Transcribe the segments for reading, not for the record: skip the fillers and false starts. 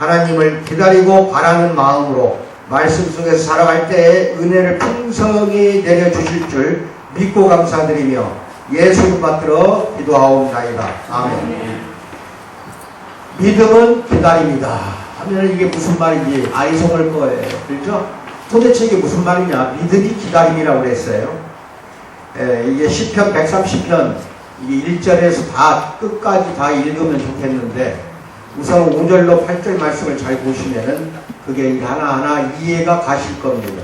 하나님을 기다리고 바라는 마음으로 말씀 속에서 살아갈 때에 은혜를 풍성히 내려주실 줄 믿고 감사드리며 예수를 받들어 기도하옵나이다. 아멘. 믿음은 기다립니다 하면 이게 무슨 말인지 아이송할 거예요. 그렇죠? 도대체 이게 무슨 말이냐? 믿음이 기다림이라고 그랬어요. 이게 시편 130편 이게 1절에서 다 끝까지 다 읽으면 좋겠는데 우선 5절로 8절 말씀을 잘 보시면은 그게 하나하나 이해가 가실 겁니다.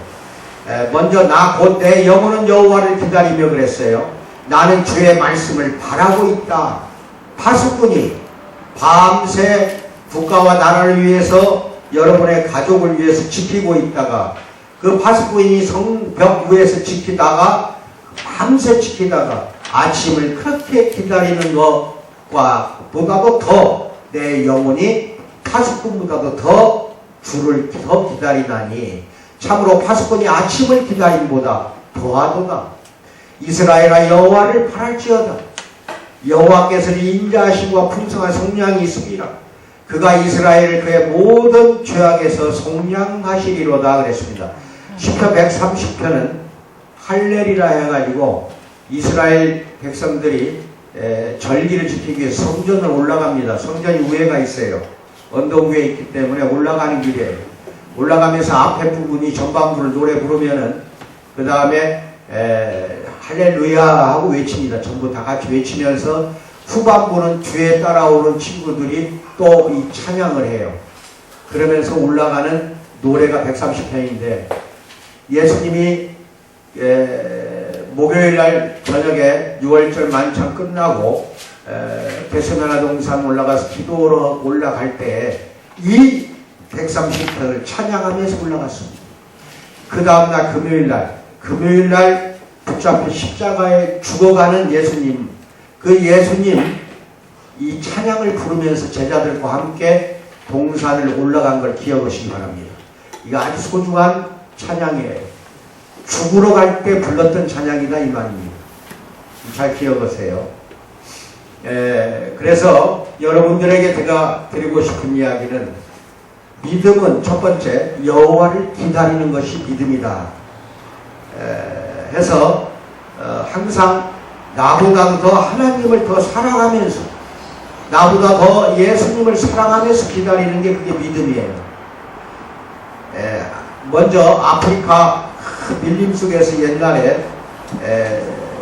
먼저 나 곧 내 영혼은 여호와를 기다리며 그랬어요. 나는 주의 말씀을 바라고 있다. 파수꾼이 밤새 국가와 나라를 위해서 여러분의 가족을 위해서 지키고 있다가 그 파수꾼이 성벽 위에서 지키다가 밤새 지키다가 아침을 그렇게 기다리는 것과 보다도 더 내 영혼이 파수꾼보다도 더 주를 더 기다리나니 참으로 파수꾼이 아침을 기다림보다 더하도다. 이스라엘아 여호와를 바랄지어다. 여호와께서는 인자하심과 풍성한 속량이 있으리라. 그가 이스라엘을 그의 모든 죄악에서 속량하시리로다 그랬습니다. 시편 130편은 할렐이라 해가지고 이스라엘 백성들이 절기를 지키기 위해서 성전을 올라갑니다. 성전이 위에가 있어요. 언덕 위에 있기 때문에 올라가는 길이에요. 올라가면서 앞에 부분이 전반부를 노래 부르면은 그 다음에 할렐루야 하고 외칩니다. 전부 다 같이 외치면서 후반부는 뒤에 따라오는 친구들이 또 이 찬양을 해요. 그러면서 올라가는 노래가 130편인데 예수님이 목요일날 저녁에 6월절 만찬 끝나고 게세마네 동산 올라가서 기도로 올라갈 때 이 130편을 찬양하면서 올라갔습니다. 그 다음날 금요일날 붙잡힌 십자가에 죽어가는 예수님, 그 예수님 이 찬양을 부르면서 제자들과 함께 동산을 올라간 걸 기억하시기 바랍니다. 이거 아주 소중한 찬양이에요. 죽으러 갈 때 불렀던 찬양이다 이 말입니다. 잘 기억하세요. 그래서 여러분들에게 제가 드리고 싶은 이야기는 믿음은 첫 번째 여호와를 기다리는 것이 믿음이다. 해서 항상 나보다 더 하나님을 더 사랑하면서 나보다 더 예수님을 사랑하면서 기다리는 게 그게 믿음이에요. 먼저 아프리카 밀림 속에서 옛날에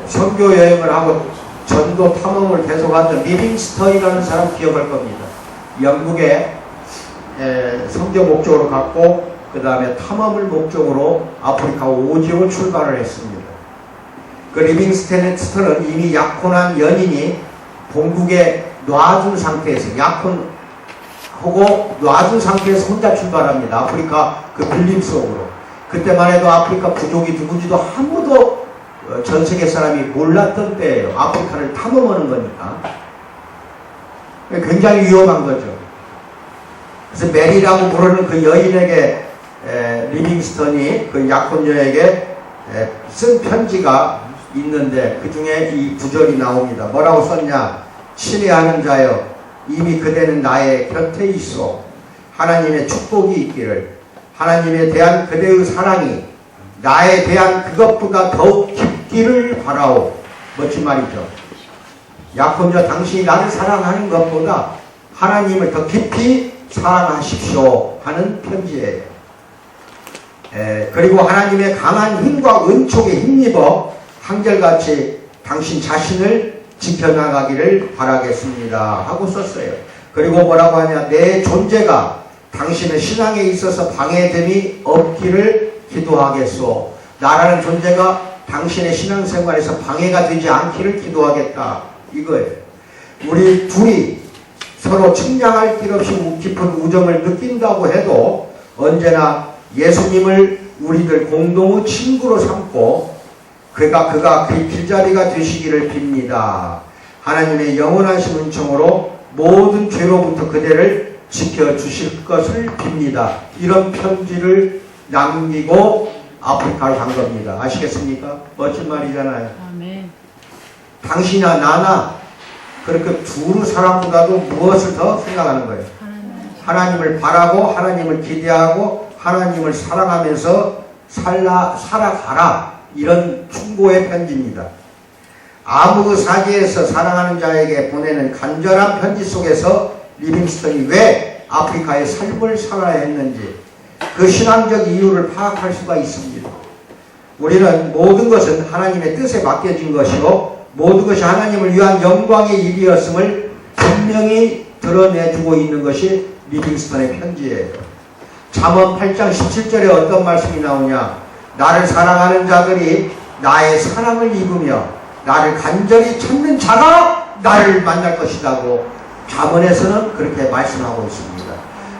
선교 여행을 하고 전도 탐험을 계속하던 리빙스턴이라는 사람 기억할 겁니다. 영국에 선교 목적으로 갔고 그 다음에 탐험을 목적으로 아프리카 오지로 출발을 했습니다. 그 리빙스턴은 이미 약혼한 연인이 본국에 놔둔 상태에서 약혼하고 놔둔 상태에서 혼자 출발합니다. 아프리카 그 밀림 속으로. 그때만 해도 아프리카 부족이 누군지도 아무도 전 세계 사람이 몰랐던 때예요. 아프리카를 탐험하는 거니까. 굉장히 위험한 거죠. 그래서 메리라고 부르는 그 여인에게 리빙스턴이 그 약혼녀에게 쓴 편지가 있는데 그 중에 이 구절이 나옵니다. 뭐라고 썼냐? 친애하는 자여 이미 그대는 나의 곁에 있어 하나님의 축복이 있기를 하나님에 대한 그대의 사랑이 나에 대한 그것보다 더욱 깊기를 바라오. 멋진 말이죠. 약혼자 당신이 나를 사랑하는 것보다 하나님을 더 깊이 사랑하십시오 하는 편지예요. 그리고 하나님의 강한 힘과 은총에 힘입어 한결같이 당신 자신을 지켜나가기를 바라겠습니다 하고 썼어요. 그리고 뭐라고 하냐? 내 존재가 당신의 신앙에 있어서 방해됨이 없기를 기도하겠소. 나라는 존재가 당신의 신앙생활에서 방해가 되지 않기를 기도하겠다 이거예요. 우리 둘이 서로 측량할 길 없이 깊은 우정을 느낀다고 해도 언제나 예수님을 우리들 공동의 친구로 삼고 그가 그 길자리가 되시기를 빕니다. 하나님의 영원하신 은총으로 모든 죄로부터 그대를 지켜주실 것을 빕니다. 이런 편지를 남기고 아프리카를 간 겁니다. 아시겠습니까? 멋진 말이잖아요. 아멘. 당신이나 나나 그렇게 두 사람보다도 무엇을 더 생각하는 거예요? 하나님을 바라고 하나님을 기대하고 하나님을 사랑하면서 살아가라. 이런 충고의 편지입니다. 아무 사지에서 사랑하는 자에게 보내는 간절한 편지 속에서 리빙스턴이 왜 아프리카의 삶을 살아야 했는지 그 신앙적 이유를 파악할 수가 있습니다. 우리는 모든 것은 하나님의 뜻에 맡겨진 것이고 모든 것이 하나님을 위한 영광의 일이었음을 분명히 드러내주고 있는 것이 리빙스턴의 편지예요. 잠언 8장 17절에 어떤 말씀이 나오냐? 나를 사랑하는 자들이 나의 사랑을 입으며 나를 간절히 찾는 자가 나를 만날 것이라고 잠언에서는 그렇게 말씀하고 있습니다.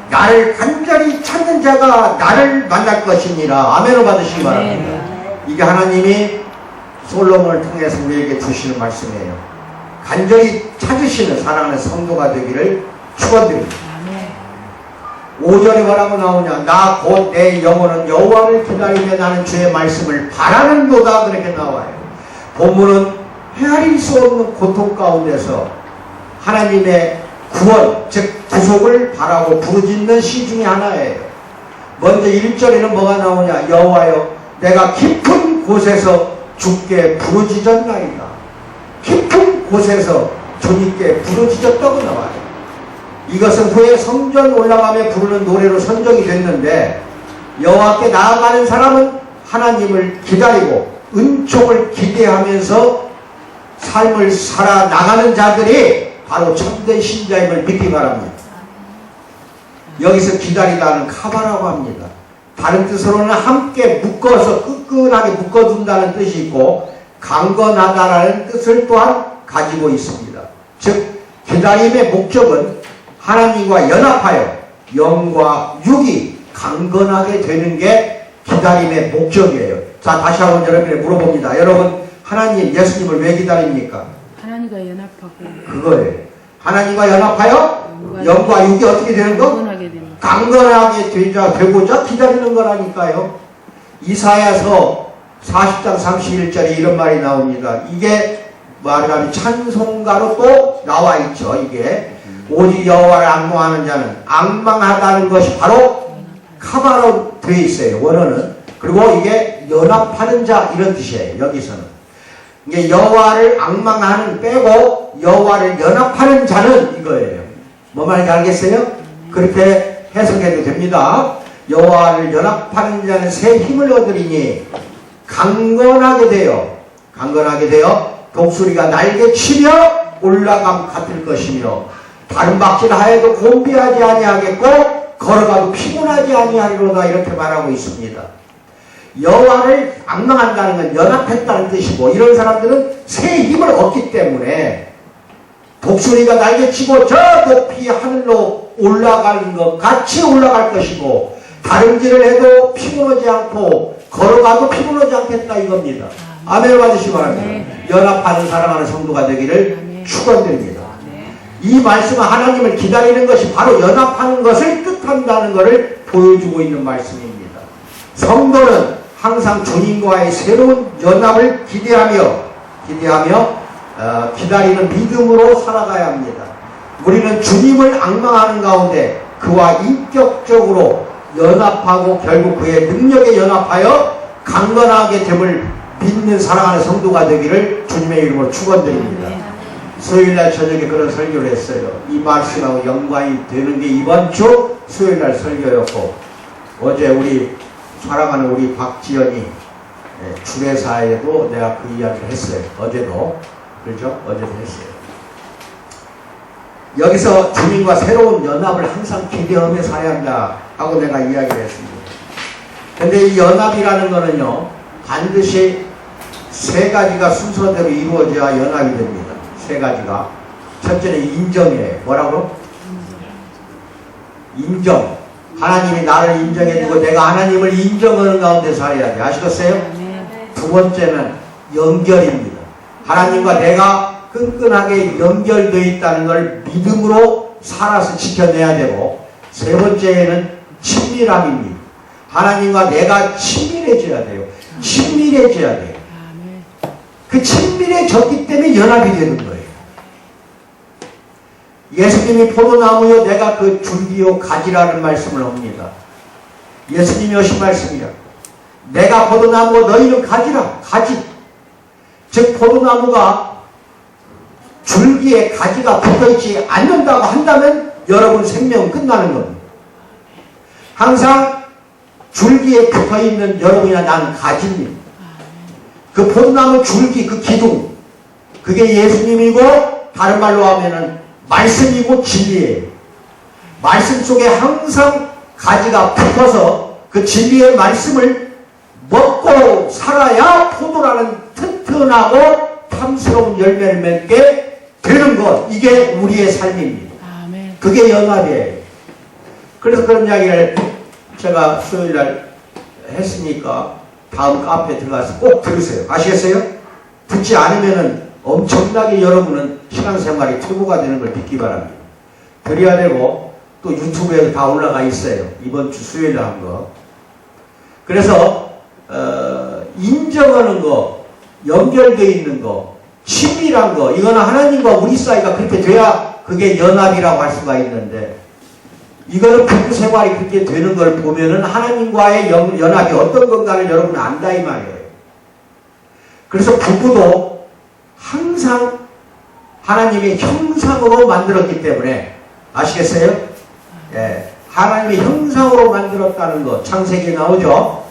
나를 간절히 찾는 자가 나를 만날 것이니라. 아멘을 받으시기 바랍니다. 이게 하나님이 솔로몬을 통해서 우리에게 주시는 말씀이에요. 간절히 찾으시는 사랑하는 성도가 되기를 축원드립니다. 5절에 뭐라고 나오냐? 나 곧 내 영혼은 여호와를 기다리며 나는 주의 말씀을 바라는도다. 그렇게 나와요. 본문은 헤아릴 수 없는 고통 가운데서 하나님의 구원, 즉 구속을 바라고 부르짖는 시 중에 하나예요. 먼저 1절에는 뭐가 나오냐? 여호와여 내가 깊은 곳에서 주께 부르짖었나이다. 깊은 곳에서 주님께 부르짖었다고 나와요. 이것은 후에 성전 올라가며 부르는 노래로 선정이 됐는데 여호와께 나아가는 사람은 하나님을 기다리고 은총을 기대하면서 삶을 살아나가는 자들이 바로 참된 신자임을 믿기 바랍니다. 여기서 기다리다는 카바라고 합니다. 다른 뜻으로는 함께 묶어서 끈끈하게 묶어둔다는 뜻이 있고 강건하다라는 뜻을 또한 가지고 있습니다. 즉 기다림의 목적은 하나님과 연합하여 영과 육이 강건하게 되는 게 기다림의 목적이에요. 자, 다시 한번 여러분에게 물어봅니다. 여러분, 하나님, 예수님을 왜 기다립니까? 하나님과 연합하고 그거예요. 하나님과 연합하여 영과 육이 어떻게 되는 거? 강건하게 되고자 기다리는 거라니까요. 이사야서 40장 31절에 이런 말이 나옵니다. 이게 말하자면 찬송가로 또 나와 있죠. 이게 오직 여호와를 앙망하는 자는 앙망하다는 것이 바로 카바로 되어 있어요. 원어는. 그리고 이게 연합하는 자 이런 뜻이에요. 여기서는. 이게 여호와를 앙망하는 빼고 여호와를 연합하는 자는 이거예요. 뭐 말인지 알겠어요? 그렇게 해석해도 됩니다. 여호와를 연합하는 자는 새 힘을 얻으리니 강건하게 되어 독수리가 날개 치며 올라감 같을 것이며 다른 박질 하여도 곤비하지 아니하겠고 걸어가도 피곤하지 아니하리로다. 이렇게 말하고 있습니다. 여호와를 앙망한다는 건 연합했다는 뜻이고 이런 사람들은 새 힘을 얻기 때문에 독수리가 날개치고 저 높이 하늘로 올라가는 것 같이 올라갈 것이고 다름질을 해도 피곤하지 않고 걸어가도 피곤하지 않겠다 이겁니다. 아멘 받으시기 바랍니다. 연합하는 사랑하는 성도가 되기를 축원드립니다. 이 말씀은 하나님을 기다리는 것이 바로 연합하는 것을 뜻한다는 것을 보여주고 있는 말씀입니다. 성도는 항상 주님과의 새로운 연합을 기대하며 기다리는 믿음으로 살아가야 합니다. 우리는 주님을 앙망하는 가운데 그와 인격적으로 연합하고 결국 그의 능력에 연합하여 강건하게 됨을 믿는 사랑하는 성도가 되기를 주님의 이름으로 축원드립니다. 수요일날 저녁에 그런 설교를 했어요. 이 말씀하고 연관이 되는 게 이번 주 수요일날 설교였고 어제 우리 사랑하는 우리 박지연이 주례사에도 내가 그 이야기를 했어요. 어제도 그렇죠? 어제도 했어요. 여기서 주님과 새로운 연합을 항상 기대하며 살아야 한다 하고 내가 이야기를 했습니다. 근데 이 연합이라는 거는요 반드시 세 가지가 순서대로 이루어져야 연합이 됩니다. 세 가지가. 첫째는 인정이에요. 뭐라고? 인정. 하나님이 나를 인정해주고 내가 하나님을 인정하는 가운데 살아야지. 아시겠어요? 두 번째는 연결입니다. 하나님과 내가 끈끈하게 연결되어 있다는 걸 믿음으로 살아서 지켜내야 되고 세 번째는 친밀함입니다. 하나님과 내가 친밀해져야 돼요. 친밀해져야 돼요. 그 친밀해졌기 때문에 연합이 되는 거예요. 예수님이 포도나무요 내가 그 줄기요 가지라는 말씀을 합니다. 예수님이 하신 말씀이야. 내가 포도나무고 너희는 가지라. 가지. 즉 포도나무가 줄기에 가지가 붙어있지 않는다고 한다면 여러분 생명은 끝나는 겁니다. 항상 줄기에 붙어있는 여러분이나 나는 가지입니다. 그 포도나무 줄기, 그 기둥, 그게 예수님이고 다른 말로 하면은 말씀이고 진리예요. 말씀 속에 항상 가지가 붙어서 그 진리의 말씀을 먹고 살아야 포도라는 튼튼하고 탐스러운 열매를 맺게 되는 것. 이게 우리의 삶입니다. 아멘. 그게 연합이에요. 그래서 그런 이야기를 제가 수요일날 했으니까 다음 카페에 들어가서 꼭 들으세요. 아시겠어요? 듣지 않으면은 엄청나게 여러분은 신앙생활이 퇴보가 되는 걸 믿기 바랍니다. 들어야 되고 또 유튜브에도 다 올라가 있어요. 이번 주 수요일에 한 거. 그래서 인정하는 거, 연결되어 있는 거, 친밀한 거, 이거는 하나님과 우리 사이가 그렇게 돼야 그게 연합이라고 할 수가 있는데, 이거는 부부 생활이 그렇게 되는 걸 보면은 하나님과의 연합이 어떤 건가를 여러분은 안다 이 말이에요. 그래서 부부도 항상 하나님의 형상으로 만들었기 때문에, 아시겠어요? 예, 하나님의 형상으로 만들었다는 거 창세기에 나오죠.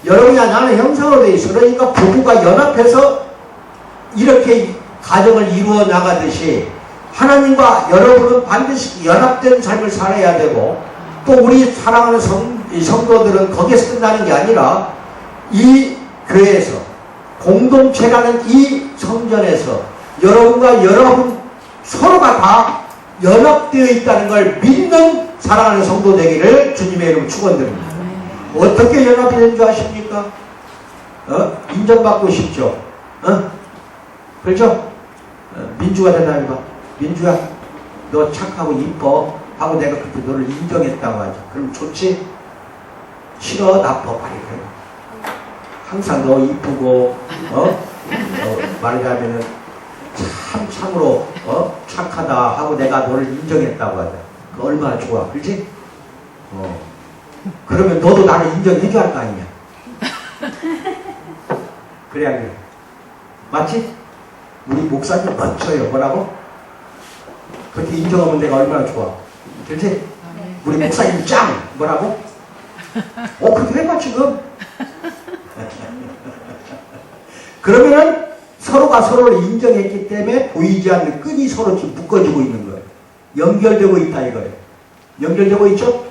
여러분이야 나는 형상으로 되어 있어. 그러니까 부부가 연합해서 이렇게 가정을 이루어 나가듯이 하나님과 여러분은 반드시 연합된 삶을 살아야 되고, 또 우리 사랑하는 성도들은 거기에서 끝나는 게 아니라 이 교회에서 공동체라는 이 성전에서 여러분과 여러분 서로가 다 연합되어 있다는 걸 믿는 사랑하는 성도 되기를 주님의 이름으로 축원드립니다. 어떻게 연합이 된 줄 아십니까? 인정받고 싶죠? 그렇죠? 민주가 된다니까. 민주야, 너 착하고 이뻐 하고 내가 그때 너를 인정했다고 하죠. 그럼 좋지? 싫어? 나빠? 빨리 그래. 항상 너 이쁘고 말하자면은 참으로 착하다 하고 내가 너를 인정했다고 하자. 그 얼마나 좋아, 그렇지? 그러면 너도 나를 인정해줘야 할 거 아니냐? 그래야 돼. 맞지? 우리 목사님 멋져요. 뭐라고? 그렇게 인정하면 내가 얼마나 좋아. 그렇지? 우리 목사님 짱! 뭐라고? 그렇게 해봐 지금. 그러면은 서로가 서로를 인정했기 때문에 보이지 않는 끈이 서로 지금 묶어지고 있는 거예요. 연결되고 있다 이거예요. 연결되고 있죠?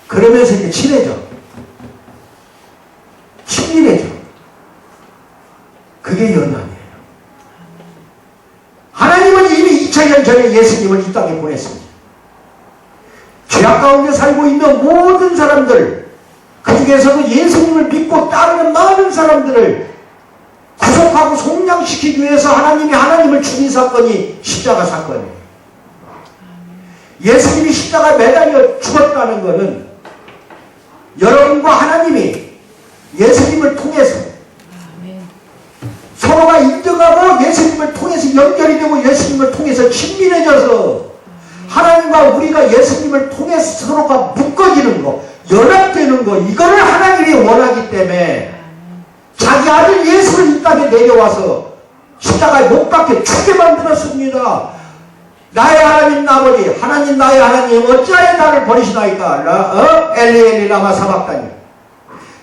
그러면서 이제 친해져. 친밀해져. 그게 연합이에요. 하나님은 이미 2000년 전에 예수님을 이 땅에 보냈습니다. 죄악 가운데 살고 있는 모든 사람들, 그 중에서도 예수님을 믿고 따르는 많은 사람들을 구속하고 속량시키기 위해서 하나님을 죽인 사건이 십자가 사건이에요. 예수님이 십자가에 매달려 죽었다는 것은 여러분과 하나님이 예수님을 통해서 서로가 인정하고 예수님을 통해서 연결이 되고 예수님을 통해서 친밀해져서 하나님과 우리가 예수님을 통해서 서로가 묶어지는 거, 연합되는 거, 이거를 하나님이 원하기 때문에 자기 아들 예수를 이 땅에 내려와서 십자가에 못 박혀 죽게 만들었습니다. 나의 하나님 아버지, 하나님 나의 하나님 어찌하여 나를 버리시나이까? 엘리 엘리 라마 사박다니.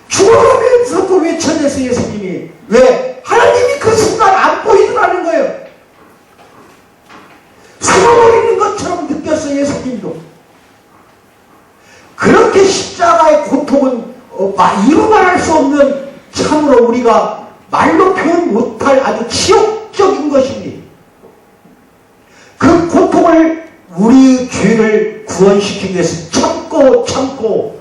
죽어가면서도 외쳐냈어 예수님이. 왜? 하나님이 그 순간 안 보이더라는 거예요. 숨어버리는 것처럼 느꼈어 예수님도. 그렇게 십자가의 고통은 이루 말할 수 없는, 참으로 우리가 말로 표현 못할 아주 치욕적인 것입니다. 그 고통을 우리 죄를 구원시키기 위해서 참고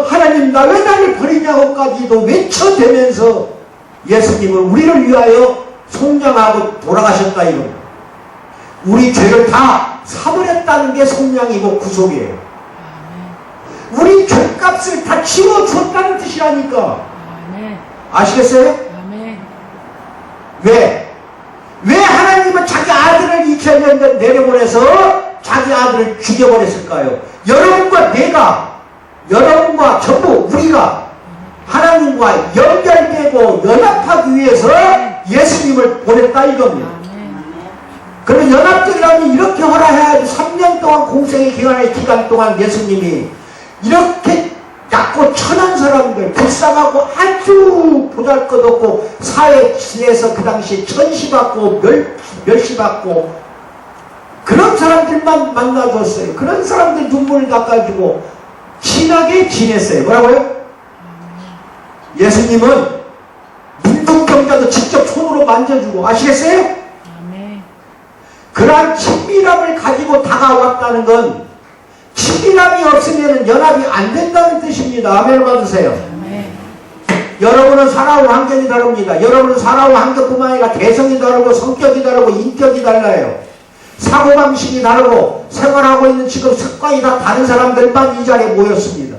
하나님 나 왜 나를 버리냐고까지도 외쳐대면서 예수님은 우리를 위하여 속량하고 돌아가셨다 이거. 우리 죄를 다 사버렸다는 게 속량이고 구속이에요. 우리 죄값을 다 치워주었다는 뜻이라니까. 아시겠어요? 왜? 왜 하나님은 자기 아들을 이렇게 2000년 전 내려보내서 자기 아들을 죽여버렸을까요? 여러분과 전부 우리가 하나님과 연결되고 연합하기 위해서 예수님을 보냈다 이겁니다. 그러면 연합되려면 이렇게 허락해야지. 3년 동안 공생의 기간 동안 예수님이 이렇게 약고 천한 사람들, 불쌍하고 아주 보잘것없고 사회에서 그 당시 천시받고 멸시받고 그런 사람들만 만나줬어요. 그런 사람들 눈물을 닦아주고 친하게 지냈어요. 뭐라고요? 예수님은 문둥병자도 직접 손으로 만져주고, 아시겠어요? 그러한 친밀함을 가지고 다가왔다는 건 친밀함이 없으면 연합이 안 된다는 뜻입니다. 아멘 받으세요. 여러분은 살아온 환경이 다릅니다. 여러분은 살아온 환경뿐만 아니라 개성이 다르고 성격이 다르고 인격이 달라요. 사고방식이 다르고 생활하고 있는 지금 습관이 다 다른 사람들만 이 자리에 모였습니다.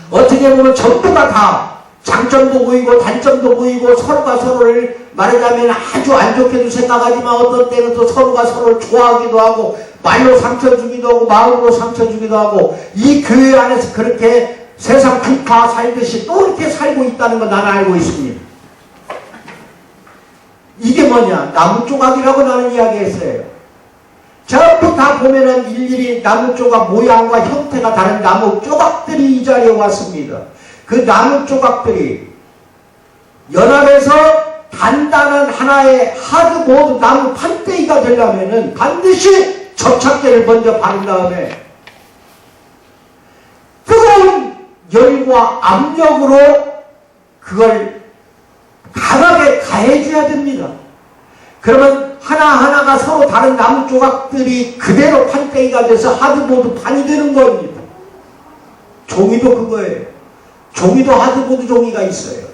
어떻게 보면 전부가 다 장점도 보이고 단점도 보이고 서로가 서로를 말하자면 아주 안 좋게도 생각하지만 어떤 때는 또 서로가 서로를 좋아하기도 하고 말로 상처 주기도 하고 마음으로 상처 주기도 하고 이 교회 안에서 그렇게 세상 불파 살듯이 또 이렇게 살고 있다는 거 나는 알고 있습니다. 이게 뭐냐? 나무 조각이라고 나는 이야기했어요. 전부 다 보면은 일일이 나무 조각 모양과 형태가 다른 나무 조각들이 이 자리에 왔습니다. 그 나무 조각들이 연합해서 단단한 하나의 하드보드 나무 판때기가 되려면은 반드시 접착제를 먼저 바른 다음에 뜨거운 열과 압력으로 그걸 강하게 가해줘야 됩니다. 그러면 하나하나가 서로 다른 나무 조각들이 그대로 판때기가 돼서 하드보드 판이 되는 겁니다. 종이도 그거예요. 종이도 하드보드 종이가 있어요.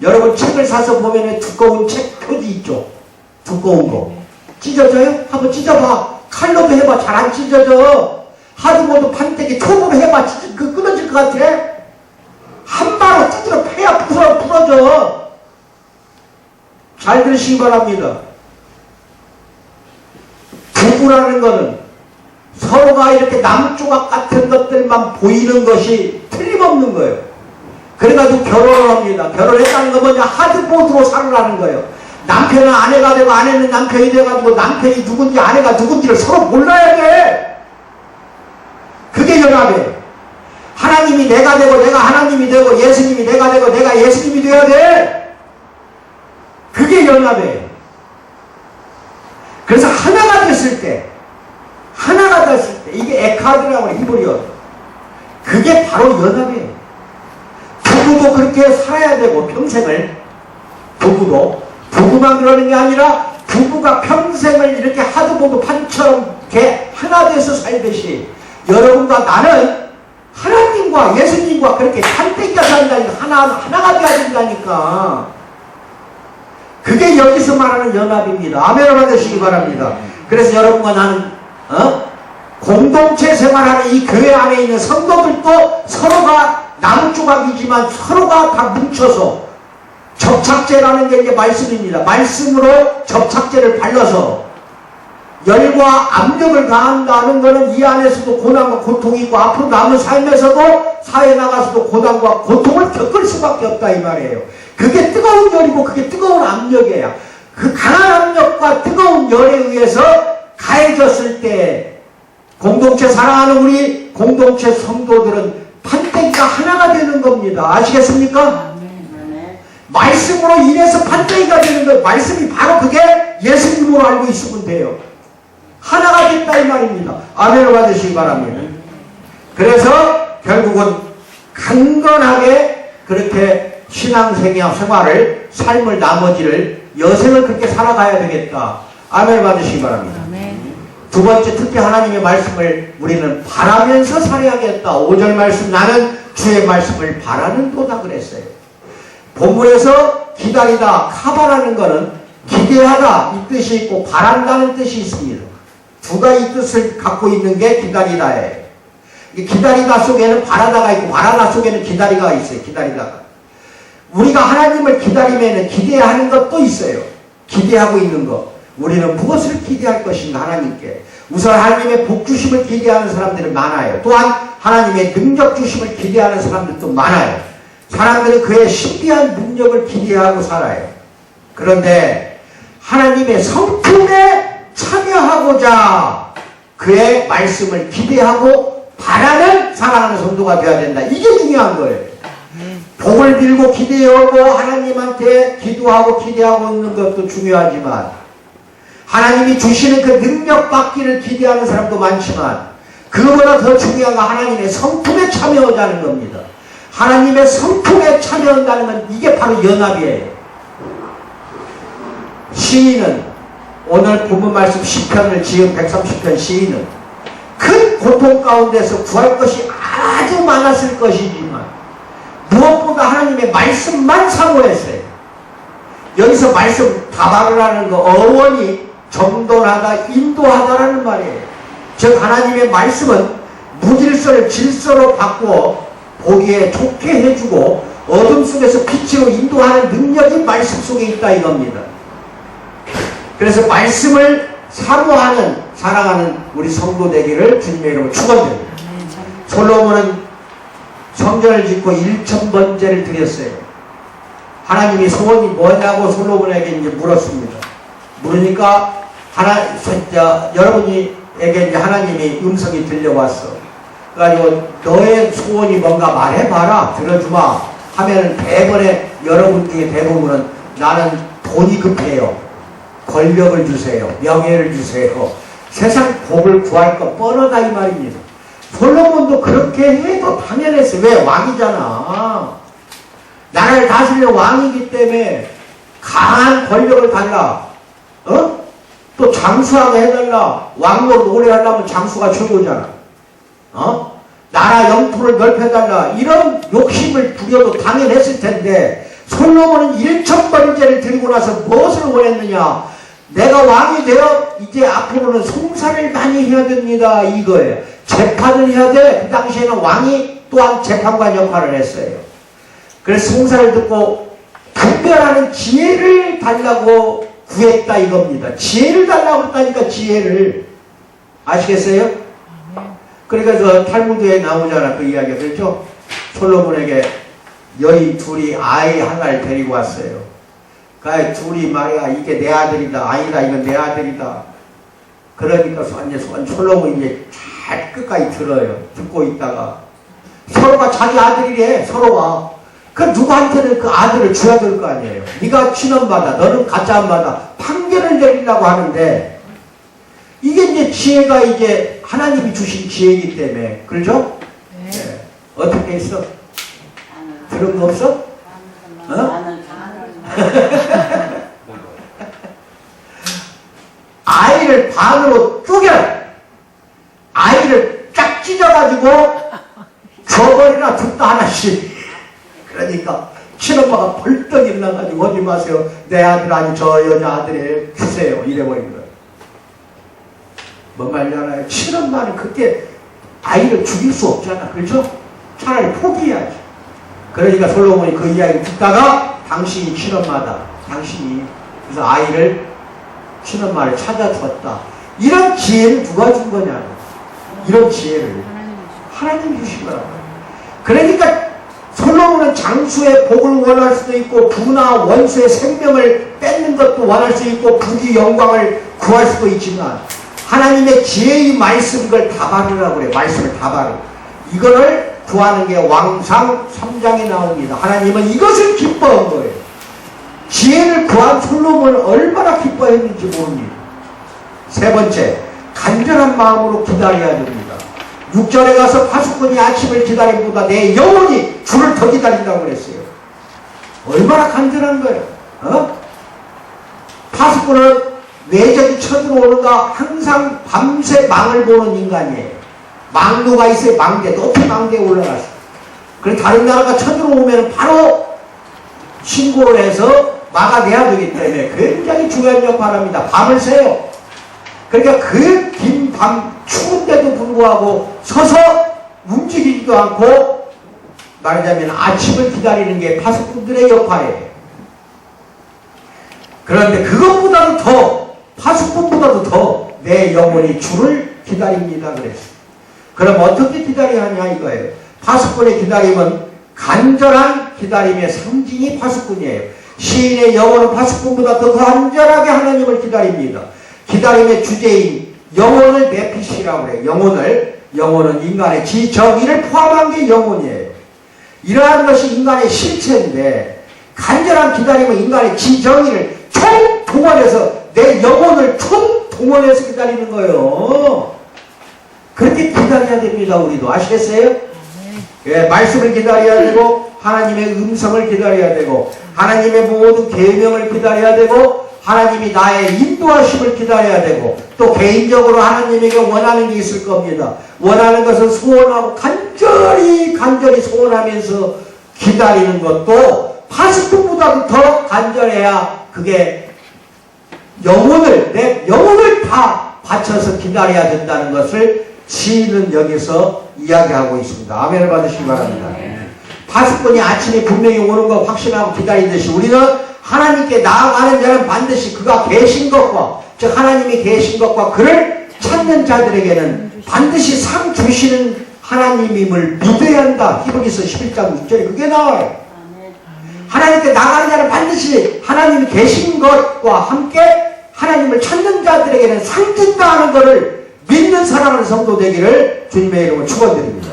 여러분 책을 사서 보면 두꺼운 책 표지 있죠? 두꺼운 거. 찢어져요? 한번 찢어봐. 칼로도 해봐. 잘 안 찢어져. 하드보드 판때기 톱으로 해봐. 그 끊어질 것 같아? 한 바로 뜯어 패야 부러져. 잘 들으시기 바랍니다. 부부라는 것은 서로가 이렇게 나무 조각 같은 것들만 보이는 것이 틀림없는 거예요. 그래가지고 결혼을 합니다. 결혼했다는 건 뭐냐? 하드보드로 살으라는 거예요. 남편은 아내가 되고 아내는 남편이 돼가지고 남편이 누군지 아내가 누군지를 서로 몰라야 돼. 그게 연합이에요. 하나님이 내가 되고 내가 하나님이 되고 예수님이 내가 되고 내가 예수님이 되어야 돼. 그게 연합이에요. 그래서 하나가 됐을 때 이게 에카드라고 해요. 히브리어. 그게 바로 연합이에요. 부부도 그렇게 살아야 되고 평생을 부부만 그러는 게 아니라 부부가 평생을 이렇게 하드보드 판처럼 이렇게 하나 돼서 살듯이 여러분과 나는 하나님과 예수님과 그렇게 판때기가 산다니까 하나가 돼야 된다니까. 그게 여기서 말하는 연합입니다. 아멘을 받으시기 바랍니다. 그래서 여러분과 나는 공동체 생활하는 이 교회 안에 있는 성도들도 서로가 나무 조각이지만 서로가 다 뭉쳐서 접착제라는 게 이제 말씀입니다. 말씀으로 접착제를 발라서 열과 압력을 가한다는 것은 이 안에서도 고난과 고통이 있고 앞으로 남은 삶에서도 사회에 나가서도 고난과 고통을 겪을 수밖에 없다 이 말이에요. 그게 뜨거운 열이고 그게 뜨거운 압력이에요. 그 강한 압력과 뜨거운 열에 의해서 가해졌을 때 공동체 사랑하는 우리 공동체 성도들은 판때기가 하나가 되는 겁니다. 아시겠습니까? 말씀으로 인해서 판때기가 되는 거예요. 말씀이 바로 그게 예수님으로 알고 있으면 돼요. 하나가 됐다 이 말입니다. 아멘을 받으시기 바랍니다. 그래서 결국은 강건하게 그렇게 신앙생활을 삶을 나머지를 여생을 그렇게 살아가야 되겠다. 아멘을 받으시기 바랍니다. 두 번째 특히 하나님의 말씀을 우리는 바라면서 살아야겠다. 5절 말씀 나는 주의 말씀을 바라는도다 그랬어요. 본문에서 기다리다 카바라는 것은 기대하다 이 뜻이 있고 바란다는 뜻이 있습니다. 두 가지 뜻을 갖고 있는 게 기다리다예요. 기다리다 속에는 바라다가 있고 바라다 속에는 기다리다가 있어요. 기다리다가. 우리가 하나님을 기다리면 기대하는 것도 있어요. 기대하고 있는 것. 우리는 무엇을 기대할 것인가 하나님께. 우선 하나님의 복 주심을 기대하는 사람들은 많아요. 또한 하나님의 능력 주심을 기대하는 사람들도 많아요. 사람들은 그의 신비한 능력을 기대하고 살아요. 그런데 하나님의 성품에 참여하고자 그의 말씀을 기대하고 바라는 사랑하는 성도가 되어야 된다. 이게 중요한 거예요. 복을 빌고 기대하고 하나님한테 기도하고 기대하고 있는 것도 중요하지만 하나님이 주시는 그 능력 받기를 기대하는 사람도 많지만 그거보다 더 중요한 건 하나님의 성품에 참여하자는 겁니다. 하나님의 성품에 참여한다는 건 이게 바로 연합이에요. 시인은 오늘 본문 말씀 시편을 지은 130편 시인은 큰 고통 가운데서 구할 것이 아주 많았을 것이지만 무엇보다 하나님의 말씀만 사모했어요. 여기서 말씀 다발을 하는 거 어원이 정돈하다, 인도하다라는 말이에요. 즉 하나님의 말씀은 무질서를 질서로 바꾸어 보기에 좋게 해주고 어둠 속에서 빛으로 인도하는 능력이 말씀 속에 있다 이겁니다. 그래서 말씀을 사모하는 사랑하는 우리 성도 되기를 주님의 이름으로 축원드립니다. 솔로몬은 성전을 짓고 1,000번제를 드렸어요. 하나님이 소원이 뭐냐고 솔로몬에게 이제 물었습니다. 물으니까 여러분에게 이제 하나님이 음성이 들려왔어. 그래가지고 너의 소원이 뭔가 말해봐라, 들어주마 하면은 대번에 여러분 중에 대부분은 나는 돈이 급해요, 권력을 주세요, 명예를 주세요, 세상 복을 구할 것 뻔하다 이 말입니다. 솔로몬도 그렇게 해도 당연했어요. 왜? 왕이잖아. 나라를 다스리는 왕이기 때문에 강한 권력을 달라. 또 장수하게 해달라. 왕으로 오래 하려면 장수가 최고잖아. 나라 영토를 넓혀달라. 이런 욕심을 부려도 당연했을 텐데 솔로몬은 1,000번제를 드리고 나서 무엇을 원했느냐? 내가 왕이 되어 이제 앞으로는 송사를 많이 해야 됩니다. 이거예요. 재판을 해야 돼. 그 당시에는 왕이 또한 재판관 역할을 했어요. 그래서 송사를 듣고 분별하는 지혜를 달라고 구했다 이겁니다. 지혜를 달라고 했다니까 지혜를. 아시겠어요? 그러니까 저 탈무드에 나오잖아 그 이야기. 그렇죠? 솔로몬에게 여인 둘이 아이 하나를 데리고 왔어요. 그 둘이 말이야 이게 내 아들이다. 아니다 이건 내 아들이다. 그러니까 솔로몬이 이제 잘 끝까지 들어요. 듣고 있다가 서로가 자기 아들이래. 서로가. 그 누구한테는 그 아들을 줘야 될 거 아니에요. 네가 친엄마다 너는 가짜엄마다 판결을 내리려고 하는데 이게 이제 지혜가 이제 하나님이 주신 지혜이기 때문에 그렇죠? 네. 어떻게 했어? 들은 거 없어? 아이를 반으로 쪼개 아이를 쫙 찢어가지고 줘버리나 둘다 하나씩. 그러니까 친엄마가 벌떡 일어나가지고 오지 마세요. 내 아들 아니 저 여자 아들에 주세요. 이래버린 거예요. 뭔 말인지 알아요? 친엄마는 그때 아이를 죽일 수 없잖아. 그렇죠? 차라리 포기해야지. 그러니까 솔로몬이 그 이야기를 듣다가 당신이 친엄마다. 당신이. 그래서 아이를 친엄마를 찾아줬다. 이런 지혜를 누가 준 거냐? 이런 지혜를 하나님이 주신 거라고. 그러니까 솔로몬은 장수의 복을 원할 수도 있고 부나 원수의 생명을 뺏는 것도 원할 수 있고 부귀 영광을 구할 수도 있지만 하나님의 지혜의 말씀 그걸 다바르라고 그래요. 말씀을 다바르. 이거를 구하는 게 왕상 3장에 나옵니다. 하나님은 이것을 기뻐한 거예요. 지혜를 구한 솔로몬은 얼마나 기뻐했는지 모릅니다. 세 번째, 간절한 마음으로 기다려야 됩니다. 6절에 가서 파수꾼이 아침을 기다림보다 내 영혼이 주를 더 기다린다고 그랬어요. 얼마나 간절한 거예요. 파수꾼은 외적이 쳐들어오는가 항상 밤새 망을 보는 인간이에요. 망도가 있어요. 망대. 높이 망대에 올라갔어. 그래서 다른 나라가 쳐들어오면 바로 신고를 해서 막아내야 되기 때문에 굉장히 중요한 역할을 합니다. 밤을 새요. 그러니까 그 긴 밤 추운데도 불구하고 서서 움직이지도 않고 말하자면 아침을 기다리는 게 파수꾼들의 역할이에요. 그런데 그것보다도 더 파수꾼보다도 더 내 영혼이 주를 기다립니다. 그랬어요. 그럼 어떻게 기다려야 하냐 이거예요. 파수꾼의 기다림은 간절한 기다림의 상징이 파수꾼이에요. 시인의 영혼은 파수꾼보다 더 간절하게 하나님을 기다립니다. 기다림의 주제인 영혼을 내피시라고 해요. 영혼은 인간의 지정의를 포함한 게 영혼이에요. 이러한 것이 인간의 실체인데 간절한 기다림은 인간의 지정의를 총동원해서 내 영혼을 총동원해서 기다리는 거예요. 그렇게 기다려야 됩니다. 우리도 아시겠어요? 예, 말씀을 기다려야 되고 하나님의 음성을 기다려야 되고 하나님의 모든 계명을 기다려야 되고 하나님이 나의 인도하심을 기다려야 되고 또 개인적으로 하나님에게 원하는 게 있을 겁니다. 원하는 것을 소원하고 간절히 소원하면서 기다리는 것도 파수꾼보다도 더 간절해야 그게 내 영혼을 다 바쳐서 기다려야 된다는 것을 시인은 여기서 이야기하고 있습니다. 아멘을 받으시기 바랍니다. 파수꾼이 아침에 분명히 오는 거 확신하고 기다리듯이 우리는 하나님께 나아가는 자는 반드시 그가 계신 것과 즉 하나님이 계신 것과 그를 찾는 자들에게는 반드시 상 주시는 하나님임을 믿어야 한다. 히브리서 11장 6절에 그게 나와요. 하나님께 나아가는 자는 반드시 하나님이 계신 것과 함께 하나님을 찾는 자들에게는 상 준다 하는 것을 믿는 사랑하는 성도 되기를 주님의 이름으로 축원드립니다.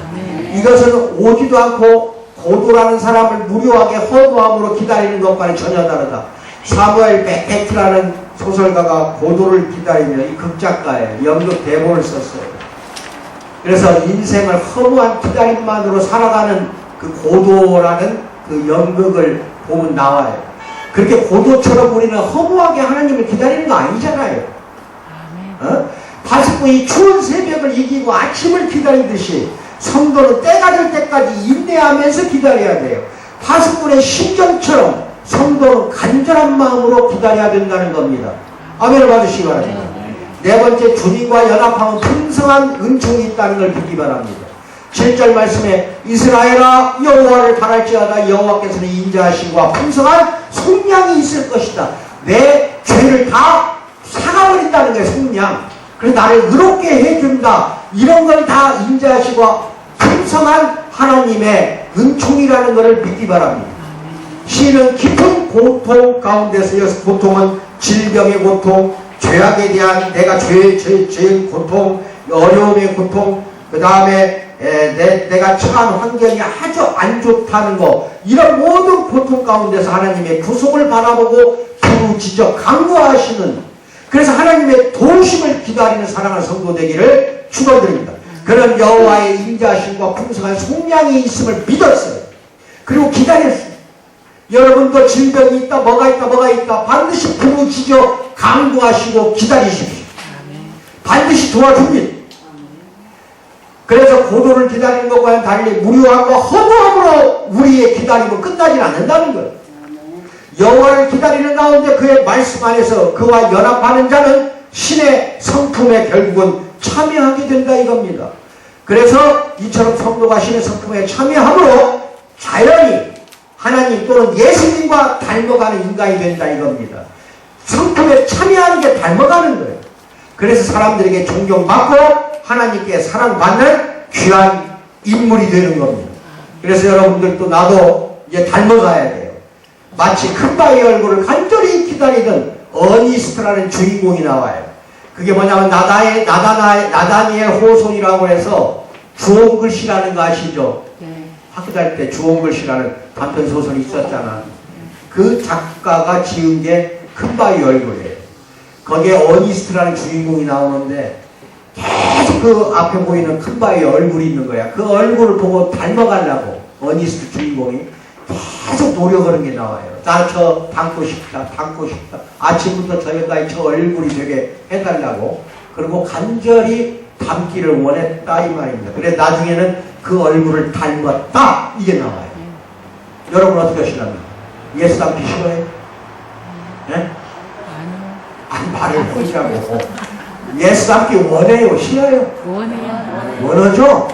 이것은 오지도 않고 고도라는 사람을 무료하게 허무함으로 기다리는 것과는 전혀 다르다. 사무엘 베케트라는 소설가가 고도를 기다리며 이 극작가의 연극 대본을 썼어요. 그래서 인생을 허무한 기다림만으로 살아가는 그 고도라는 그 연극을 보면 나와요. 그렇게 고도처럼 우리는 허무하게 하나님을 기다리는 거 아니잖아요. 파수꾼이 추운 새벽을 이기고 아침을 기다리듯이 성도는 때가 될 때까지 인내하면서 기다려야 돼요. 파수꾼의 심정처럼 성도는 간절한 마음으로 기다려야 된다는 겁니다. 아멘을 받으시기 바랍니다. 네 번째, 주님과 연합하면 풍성한 은총이 있다는 걸 믿기 바랍니다. 7절 말씀에 이스라엘아 여호와를 바랄지어다 여호와께서는 인자하시고 풍성한 속량이 있을 것이다. 내 죄를 다 사가버린다는 거예요. 속량. 그래서 나를 의롭게 해준다. 이런 걸 다 인자하시고 풍성한 하나님의 은총이라는 것을 믿기 바랍니다. 시인은 깊은 고통 가운데서 여기서 고통은 질병의 고통, 죄악에 대한 내가 죄의 고통, 어려움의 고통, 그 다음에 내가 처한 환경이 아주 안 좋다는 거, 이런 모든 고통 가운데서 하나님의 구속을 바라보고 부르짖어 간구하시는, 그래서 하나님의 도우심을 기다리는 사랑하는 성도 되기를 축원드립니다. 그런 여호와의 인자하심과 풍성한 속량이 있음을 믿었어요. 그리고 기다렸어요. 여러분도 질병이 있다, 뭐가 있다 반드시 부르짖어 간구하시고 기다리십시오. 반드시 도와줍니다. 그래서 고도를 기다리는 것과는 달리 무료함과 허무함으로 우리의 기다림은 끝나지 않는다는 거예요. 여호와를 기다리는 가운데 그의 말씀 안에서 그와 연합하는 자는 신의 성품에 결국은 참여하게 된다 이겁니다. 그래서 이처럼 성도가 신의 성품에 참여함으로 자연히 하나님 또는 예수님과 닮아가는 인간이 된다 이겁니다. 성품에 참여하는 게 닮아가는 거예요. 그래서 사람들에게 존경받고 하나님께 사랑받는 귀한 인물이 되는 겁니다. 그래서 여러분들도 나도 이제 닮아가야 돼요. 마치 큰바위 얼굴을 간절히 기다리던 어니스트라는 주인공이 나와요. 그게 뭐냐면 나다니엘 호손이라고 해서 주홍글씨라는 거 아시죠? 학교 다닐 때 주홍글씨라는 단편소설이 있었잖아. 그 작가가 지은 게 큰바위 얼굴이에요. 거기에 어니스트라는 주인공이 나오는데 계속 그 앞에 보이는 큰바위 얼굴이 있는 거야. 그 얼굴을 보고 닮아가려고 어니스트 주인공이 계속 노력하는 게 나와요. 나 저 닮고 싶다. 아침부터 저녁까지 저 얼굴이 되게 해달라고. 그리고 간절히 닮기를 원했다 이 말입니다. 그래 나중에는 그 얼굴을 닮았다 이게 나와요. 여러분 어떻게 하시랍니까? 예수 닮기 싫어요? 네? 아니 말을 해보시라고. 예수 닮기 원해요? 싫어요? 원하죠?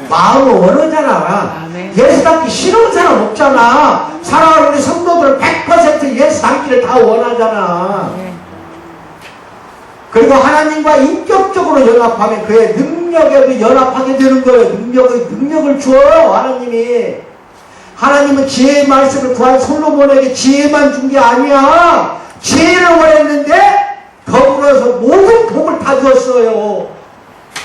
마음은 원하잖아. 예수 닮기 싫은 사람 없잖아. 사랑하는 우리 성도들은 100% 예수 닮기를 다 원하잖아. 그리고 하나님과 인격적으로 연합하면 그의 능력에도 연합하게 되는 거예요. 능력을 줘요, 하나님이. 하나님은 지혜의 말씀을 구한 솔로몬에게 지혜만 준 게 아니야. 지혜를 원했는데 더불어서 모든 복을 다 줬어요.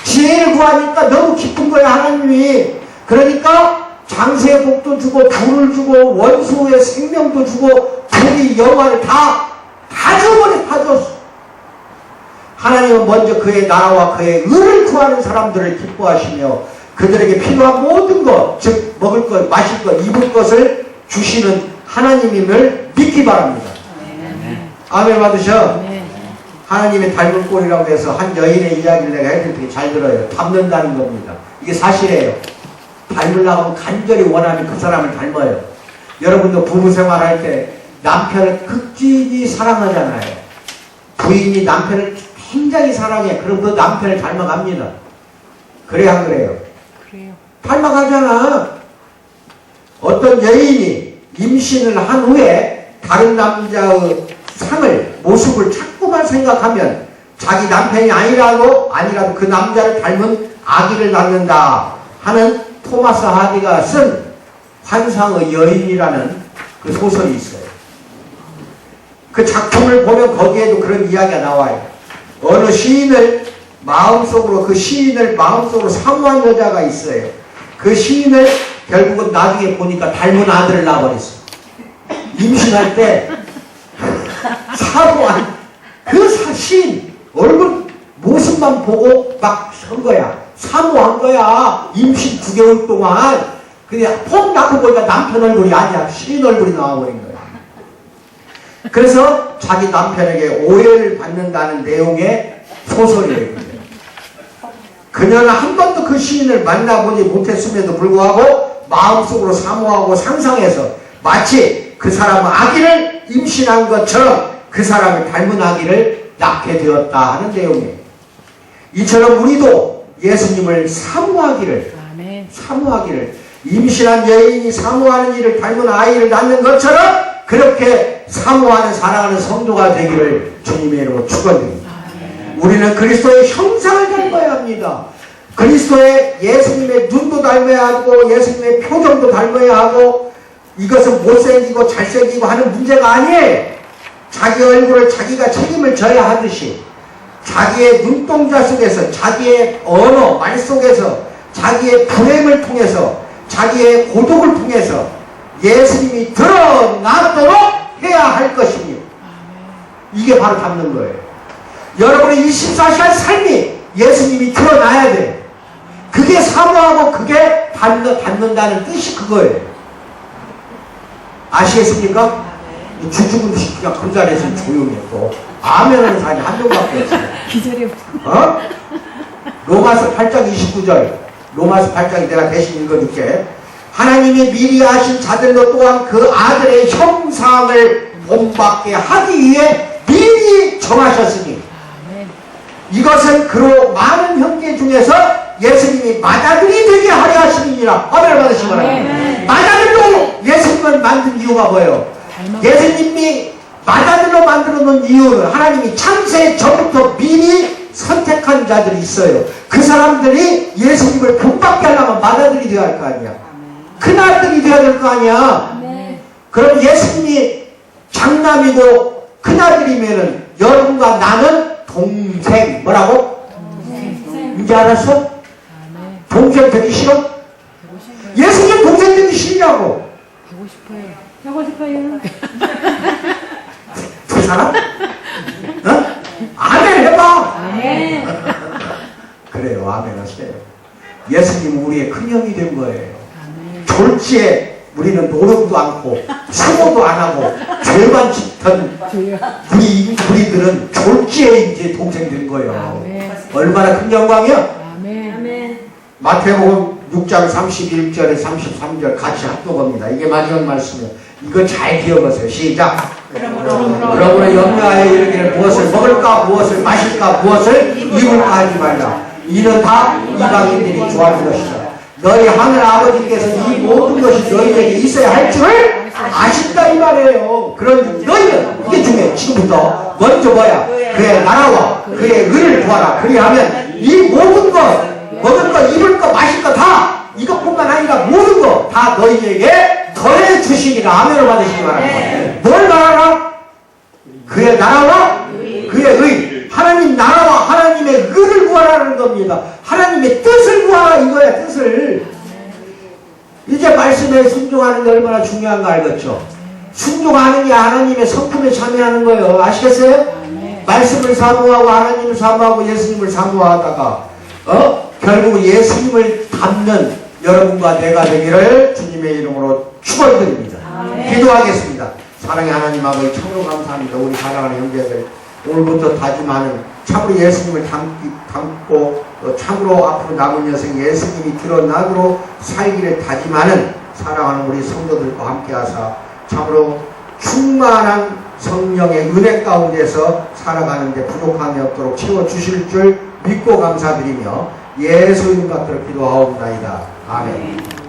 지혜를 구하니까 너무 기쁜 거예요, 하나님이. 그러니까 장세의 복도 주고 부를 주고 원수의 생명도 주고 부귀 영화를 다 줘버려. 다 줬어. 하나님은 먼저 그의 나라와 그의 의를 구하는 사람들을 기뻐하시며 그들에게 필요한 모든 것, 즉 먹을 것, 마실 것, 입을 것을 주시는 하나님임을 믿기 바랍니다. 아멘 받으셔. 하나님의 닮은 꼴이라고 해서 한 여인의 이야기를 내가 해드릴 테니 잘 들어요. 닮는다는 겁니다. 이게 사실이에요. 닮으려고 하면 간절히 원하면 그 사람을 닮아요. 여러분도 부부 생활할 때 남편을 극진히 사랑하잖아요. 부인이 남편을 굉장히 사랑해. 그럼 그 남편을 닮아갑니다. 그래 안 그래요? 그래요. 닮아가잖아. 어떤 여인이 임신을 한 후에 다른 남자의 모습을 자꾸만 생각하면 자기 남편이 아니라도 그 남자를 닮은 아기를 낳는다 하는 토마스 하디가 쓴 환상의 여인이라는 그 소설이 있어요. 그 작품을 보면 거기에도 그런 이야기가 나와요. 어느 시인을 마음속으로 사모한 여자가 있어요. 그 시인을 결국은 나중에 보니까 닮은 아들을 낳아버렸어요. 임신할 때 사모한 그 시인 얼굴 모습만 보고 막 선 거야. 사모한 거야. 임신 9개월 동안. 그냥 폼 낳고 보니까 남편 얼굴이 아니야. 시인 얼굴이 나와버린 거야. 그래서 자기 남편에게 오해를 받는다는 내용의 소설이에요. 그녀는 한 번도 그 시인을 만나보지 못했음에도 불구하고 마음속으로 사모하고 상상해서 마치 그 사람은 아기를 임신한 것처럼 그 사람을 닮은 아기를 낳게 되었다 하는 내용이에요. 이처럼 우리도 예수님을 사모하기를 임신한 여인이 사모하는 일을 닮은 아이를 낳는 것처럼 그렇게 사모하는 사랑하는 성도가 되기를 주님의 이름으로 축원드립니다. 우리는 그리스도의 형상을 닮아야 합니다. 그리스도의 예수님의 눈도 닮아야 하고 예수님의 표정도 닮아야 하고 이것은 못생기고 잘생기고 하는 문제가 아니에요. 자기 얼굴을 자기가 책임을 져야 하듯이 자기의 눈동자 속에서 자기의 언어, 말 속에서 자기의 불행을 통해서 자기의 고독을 통해서 예수님이 드러나도록 해야 할 것입니다. 이게 바로 닮는 거예요. 여러분의 24시간 삶이 예수님이 드러나야 돼요. 그게 사모하고 그게 닮는다는 뜻이 그거예요. 아시겠습니까? 주중은 그냥 그 자리에서 조용히 했고 아멘하는 사람이 한 명밖에 없어요. 기절해. 로마서 8장 29절 로마서 8장이 내가 대신 읽어줄게. 하나님이 미리 하신 자들로 또한 그 아들의 형상을 본받게 하기 위해 미리 정하셨으니 이것은 그로 많은 형제 중에서 예수님이 맏아들이 되게 하려 하심이니라. 아멘을 받으시기 바랍니다. 맏아들로 예수님을 만든 이유가 뭐예요? 예수님이 맏아들로 만들어 놓은 이유는 하나님이 창세 전부터 미리 선택한 자들이 있어요. 그 사람들이 예수님을 본받게 하려면 맏아들이 되어야 할 거 아니야. 큰아들이 되어야 될 거 아니야. 그럼 예수님이 장남이고 큰아들이면은 여러분과 나는 동생. 뭐라고? 이제 알았어? 동생 되기 싫어? 예수님 동생 되기 싫냐고. 하고 싶어요. 하고 싶어요. 두 사람? 어? 아멘 해봐. 아멘. 그래요. 아멘 하세요. 예수님은 우리의 큰 형이 된 거예요. 졸지에 우리는 노력도 않고 수고도 안 하고 죄만 짓던 우리들은 졸지에 이제 동생 된 거예요. 얼마나 큰 영광이야? 아멘. 마태복음 6장 31절에 33절 같이 합독합니다. 이게 마지막 말씀이에요. 이거 잘 기억하세요. 시작. 그러므로 염려하여 이르기를 무엇을 먹을까 무엇을 마실까 무엇을 입을까 하지 말라. 이는 다 이방인들이 좋아하는 것이다. 너희 하늘 아버지께서 이 모든 것이 너희에게 있어야 할 줄을 아신다 이 말이에요. 그런 너희는 이게 중요해. 지금부터 먼저 뭐야? 그의 나라와 그의 의를 구하라. 그리하면 이 모든 것, 먹을 것, 입을 것, 마실 것 다 이것뿐만 아니라 모든 것 다 너희에게 더해 주시니라. 아멘을 받으시기 바랍니다. 뭘 말하라? 그의 나라와 그의 의. 하나님 나라와 하나님의 의를 구하라는 겁니다. 하나님의 뜻을 구하라 이거야. 뜻을. 이제 말씀에 순종하는 게 얼마나 중요한 거 알겠죠? 순종하는 게 하나님의 성품에 참여하는 거예요. 아시겠어요? 말씀을 사모하고 하나님을 사모하고 예수님을 사모하다가 결국 예수님을 닮는 여러분과 내가 되기를 주님의 이름으로 축원드립니다. 기도하겠습니다. 사랑의 하나님 아버지 참으로 감사합니다. 우리 사랑하는 형제들 오늘부터 다짐하는 참으로 예수님을 닮고 참으로 앞으로 남은 여생 예수님이 드러나도록 살기를 다짐하는 사랑하는 우리 성도들과 함께 하사 참으로 충만한 성령의 은혜 가운데서 살아가는데 부족함이 없도록 채워주실 줄 믿고 감사드리며 예수 이름 받들어 기도하옵나이다. 아멘.